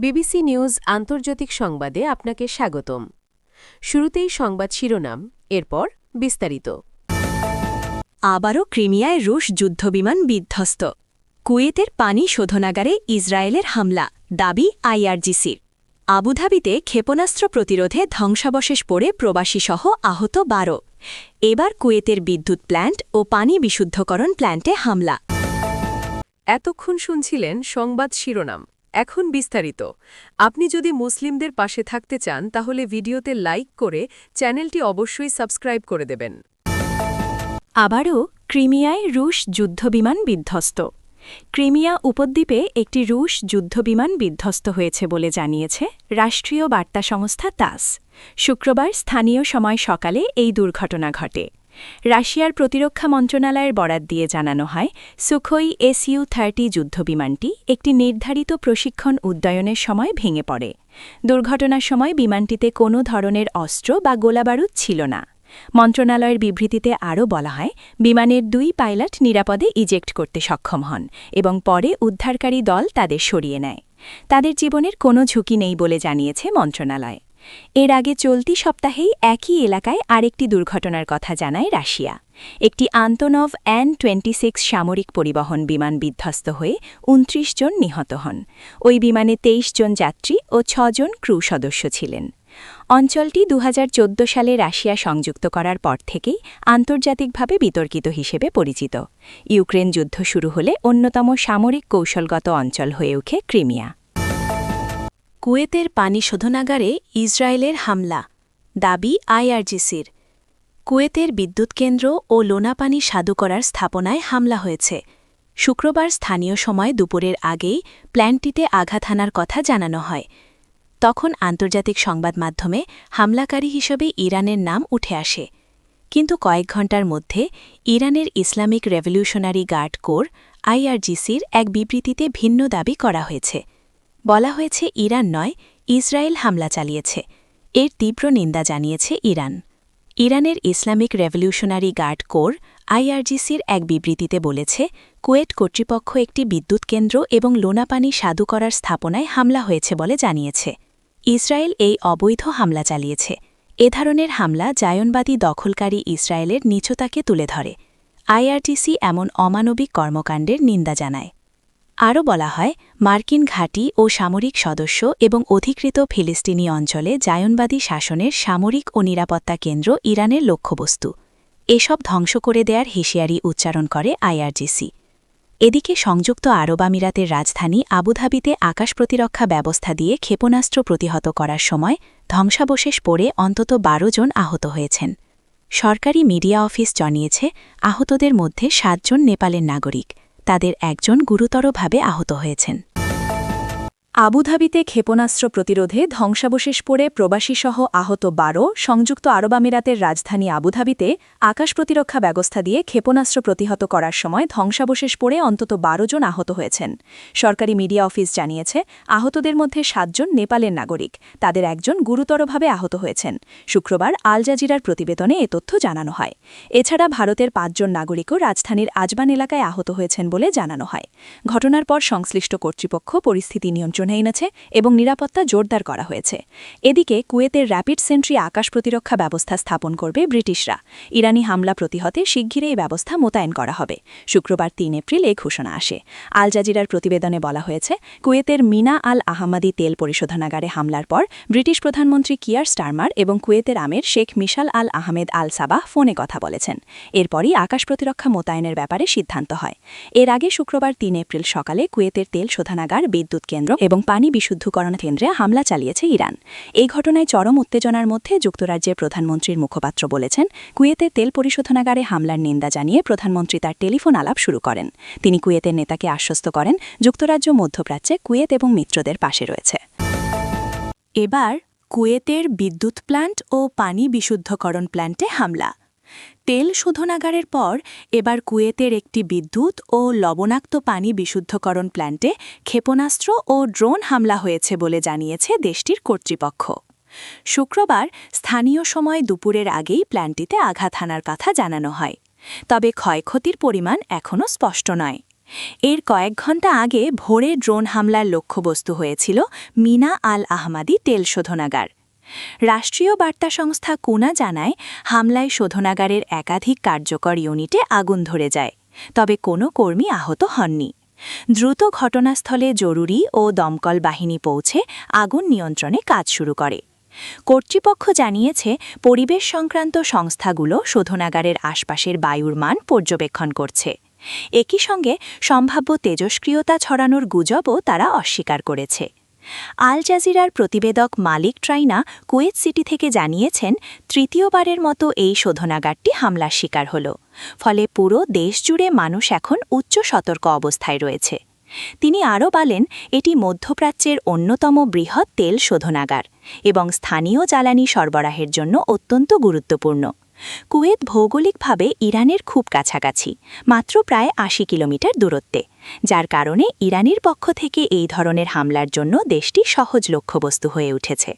BBC news আন্তর্জাতিক সংবাদে আপনাকে স্বাগতম। শুরুতেই সংবাদ শিরোনাম, এরপর বিস্তারিত। আবারও ক্রিমিয়ায় রুশ যুদ্ধবিমান বিধ্বস্ত। কুয়েতের পানি শোধনাগারে ইসরায়েলের হামলা, দাবি আইআরজিসির। আবুধাবিতে ক্ষেপণাস্ত্র প্রতিরোধে ধ্বংসাবশেষ পড়ে প্রবাসীসহ আহত 12। এবার কুয়েতের বিদ্যুৎ প্ল্যান্ট ও পানি বিশুদ্ধকরণ প্ল্যান্টে হামলা। এতক্ষণ শুনছিলেন সংবাদ শিরোনাম, এখন বিস্তারিত। আপনি যদি মুসলিমদের পাশে থাকতে চান তাহলে ভিডিওতে লাইক করে চ্যানেলটি অবশ্যই সাবস্ক্রাইব করে দেবেন। আবারও ক্রিমিয়ায় রুশ যুদ্ধবিমান বিধ্বস্ত। ক্রিমিয়া উপদ্বীপে একটি রুশ যুদ্ধবিমান বিধ্বস্ত হয়েছে বলে জানিয়েছে রাষ্ট্রীয় বার্তা সংস্থা তাস। শুক্রবার স্থানীয় সময় সকালে এই দুর্ঘটনা ঘটে। রাশিয়ার প্রতিরক্ষা মন্ত্রণালয়ের বরাত দিয়ে জানানো হয়, সুখোই SU-30 যুদ্ধবিমানটি একটি নির্ধারিত প্রশিক্ষণ উড্ডয়নের সময় ভেঙে পড়ে। দুর্ঘটনার সময় বিমানটিতে কোনো ধরনের অস্ত্র বা গোলাবারুদ ছিল না। মন্ত্রণালয়ের বিবৃতিতে আরও বলা হয়, বিমানের 2 পাইলট নিরাপদে ইজেক্ট করতে সক্ষম হন এবং পরে উদ্ধারকারী দল তাদের সরিয়ে নেয়। তাদের জীবনের কোনো ঝুঁকি নেই বলে জানিয়েছে মন্ত্রণালয়। এর আগে চলতি সপ্তাহেই একই এলাকায় আরেকটি দুর্ঘটনার কথা জানায় রাশিয়া। একটি আন্তনভ An-26 সামরিক পরিবহন বিমান বিধ্বস্ত হয়ে 29 জন নিহত হন। ওই বিমানে 23 জন যাত্রী ও 6 জন ক্রু সদস্য ছিলেন। অঞ্চলটি 2014 সালে রাশিয়া সংযুক্ত করার পর থেকেই আন্তর্জাতিকভাবে বিতর্কিত হিসেবে পরিচিত। ইউক্রেন যুদ্ধ শুরু হলে অন্যতম সামরিক কৌশলগত অঞ্চল হয়ে ওঠে ক্রিমিয়া। কুয়েতের পানি শোধনাগারে ইসরায়েলের হামলা, দাবি আইআরজিসির। কুয়েতের বিদ্যুৎ কেন্দ্র ও লোনা পানি স্বাদু করার স্থাপনায় হামলা হয়েছে। শুক্রবার স্থানীয় সময় দুপুরের আগেই প্ল্যান্টটিতে আঘাত হানার কথা জানানো হয়। তখন আন্তর্জাতিক সংবাদ মাধ্যমে হামলাকারী হিসেবে ইরানের নাম উঠে আসে। কিন্তু কয়েক ঘণ্টার মধ্যে ইরানের ইসলামিক রেভলিউশনারি গার্ড কোর আইআরজিসির এক বিবৃতিতে ভিন্ন দাবি করা হয়েছে। বলা হয়েছে, ইরান নয়, ইসরায়েল হামলা চালিয়েছে। এর তীব্র নিন্দা জানিয়েছে ইরান। ইরানের ইসলামিক রেভলিউশনারি গার্ড কোর আইআরজিসির এক বিবৃতিতে বলেছে, কুয়েট কর্তৃপক্ষ একটি বিদ্যুৎ কেন্দ্র এবং লোনা পানি স্বাদু করার স্থাপনায় হামলা হয়েছে বলে জানিয়েছে। ইসরায়েল এই অবৈধ হামলা চালিয়েছে। এ ধরনের হামলা জায়নবাদী দখলকারী ইসরায়েলের নীচতাকে তুলে ধরে। আইআরজিসি এমন অমানবিক কর্মকাণ্ডের নিন্দা জানায়। আরও বলা হয়, মার্কিন ঘাঁটি ও সামরিক সদস্য এবং অধিকৃত ফিলিস্তিনি অঞ্চলে জায়নবাদী শাসনের সামরিক ও নিরাপত্তা কেন্দ্র ইরানের লক্ষ্যবস্তু। এসব ধ্বংস করে দেয়ার হুঁশিয়ারি উচ্চারণ করে আইআরজিসি। এদিকে সংযুক্ত আরব আমিরাতের রাজধানী আবুধাবিতে আকাশ প্রতিরক্ষা ব্যবস্থা দিয়ে ক্ষেপণাস্ত্র প্রতিহত করার সময় ধ্বংসাবশেষ পড়ে অন্তত 12 জন আহত হয়েছেন। সরকারি মিডিয়া অফিস জানিয়েছে, আহতদের মধ্যে 7 জন নেপালের নাগরিক। তাদের একজন গুরুতরভাবে আহত হয়েছেন। আবুধাবিতে ক্ষেপণাস্ত্র প্রতিরোধে ধ্বংসাবশেষ পড়ে প্রবাসীসহ আহত 12। সংযুক্ত আরব আমিরাতের রাজধানী আবুধাবিতে আকাশ প্রতিরক্ষা ব্যবস্থা দিয়ে ক্ষেপণাস্ত্র প্রতিহত করার সময় ধ্বংসাবশেষ পড়ে অন্তত 12 জন আহত হয়েছেন। সরকারি মিডিয়া অফিস জানিয়েছে, আহতদের মধ্যে 7 জন নেপালের নাগরিক। তাদের একজন গুরুতরভাবে আহত হয়েছেন। শুক্রবার আল জাজিরার প্রতিবেদনে এ তথ্য জানানো হয়। এছাড়া ভারতের 5 জন নাগরিকও রাজধানীর আজবান এলাকায় আহত হয়েছেন বলে জানানো হয়। ঘটনার পর সংশ্লিষ্ট কর্তৃপক্ষ পরিস্থিতি নিয়ন্ত্রণে এনেছে এবং নিরাপত্তা জোরদার করা হয়েছে। এদিকে কুয়েতের র্যাপিড সেন্ট্রি আকাশ প্রতিরক্ষা ব্যবস্থা স্থাপন করবে ব্রিটিশরা। ইরানি হামলা প্রতিহতে শিগগিরই এই ব্যবস্থা মোতায়েন করা হবে। শুক্রবার 3 এপ্রিল এই ঘোষণা আসে। আল জাজিরার প্রতিবেদনে বলা হয়েছে, কুয়েতের মিনা আল আহমাদি তেল পরিশোধনাগারে হামলার পর ব্রিটিশ প্রধানমন্ত্রী কিয়ার স্টারমার এবং কুয়েতের আমির শেখ মিশাল আল আহমেদ আল সাবাহ ফোনে কথা বলেছেন। এরপরই আকাশ প্রতিরক্ষা মোতায়েনের ব্যাপারে সিদ্ধান্ত হয়। এর আগে শুক্রবার 3 এপ্রিল সকালে কুয়েতের তেল শোধনাগার, বিদ্যুৎ কেন্দ্র এবং পানি বিশুদ্ধকরণ কেন্দ্রে হামলা চালিয়েছে ইরান। এই ঘটনায় চরম উত্তেজনার মধ্যে যুক্তরাজ্যের প্রধানমন্ত্রীর মুখপাত্র বলেছেন, কুয়েতের তেল পরিশোধনাগারে হামলার নিন্দা জানিয়ে প্রধানমন্ত্রী তার টেলিফোন আলাপ শুরু করেন। তিনি কুয়েতের নেতাকে আশ্বস্ত করেন, যুক্তরাজ্য মধ্যপ্রাচ্যে কুয়েত এবং মিত্রদের পাশে রয়েছে। এবার কুয়েতের বিদ্যুৎ প্ল্যান্ট ও পানি বিশুদ্ধকরণ প্ল্যান্টে হামলা। তেল শোধনাগারের পর এবার কুয়েতের একটি বিদ্যুৎ ও লবণাক্ত পানি বিশুদ্ধকরণ প্ল্যান্টে ক্ষেপণাস্ত্র ও ড্রোন হামলা হয়েছে বলে জানিয়েছে দেশটির কর্তৃপক্ষ। শুক্রবার স্থানীয় সময় দুপুরের আগেই প্ল্যান্টটিতে আঘাত হানার কথা জানানো হয়। তবে ক্ষয়ক্ষতির পরিমাণ এখনও স্পষ্ট নয়। এর কয়েক ঘণ্টা আগে ভোরে ড্রোন হামলার লক্ষ্যবস্তু হয়েছিল মিনা আল আহমাদি তেল শোধনাগার। রাষ্ট্রীয় বার্তা সংস্থা কুনা জানায়, হামলায় শোধনাগারের একাধিক কার্যকর ইউনিটে আগুন ধরে যায়, তবে কোনো কর্মী আহত হননি। দ্রুত ঘটনাস্থলে জরুরি ও দমকল বাহিনী পৌঁছে আগুন নিয়ন্ত্রণে কাজ শুরু করে। কর্তৃপক্ষ জানিয়েছে, পরিবেশ সংক্রান্ত সংস্থাগুলো শোধনাগারের আশপাশের বায়ুর মান পর্যবেক্ষণ করছে। একই সঙ্গে সম্ভাব্য তেজস্ক্রিয়তা ছড়ানোর গুজবও তারা অস্বীকার করেছে। আল জাজিরার প্রতিবেদক মালিক ট্রাইনা কুয়েত সিটি থেকে জানিয়েছেন, তৃতীয়বারের মতো এই শোধনাগারটি হামলার শিকার হল, ফলে পুরো দেশ জুড়ে মানুষ এখন উচ্চ সতর্ক অবস্থায় রয়েছে। তিনি আরও বলেন, এটি মধ্যপ্রাচ্যের অন্যতম বৃহৎ তেল শোধনাগার এবং স্থানীয় জ্বালানি সরবরাহের জন্য অত্যন্ত গুরুত্বপূর্ণ। কুয়েত ভৌগোলিকভাবে ইরানের খুব কাছাকাছি, মাত্র প্রায় ৮০ কিলোমিটার দূরত্বে, যার কারণে ইরানের পক্ষ থেকে এই ধরনের হামলার জন্য দেশটি সহজ লক্ষ্যবস্তু হয়ে উঠেছে।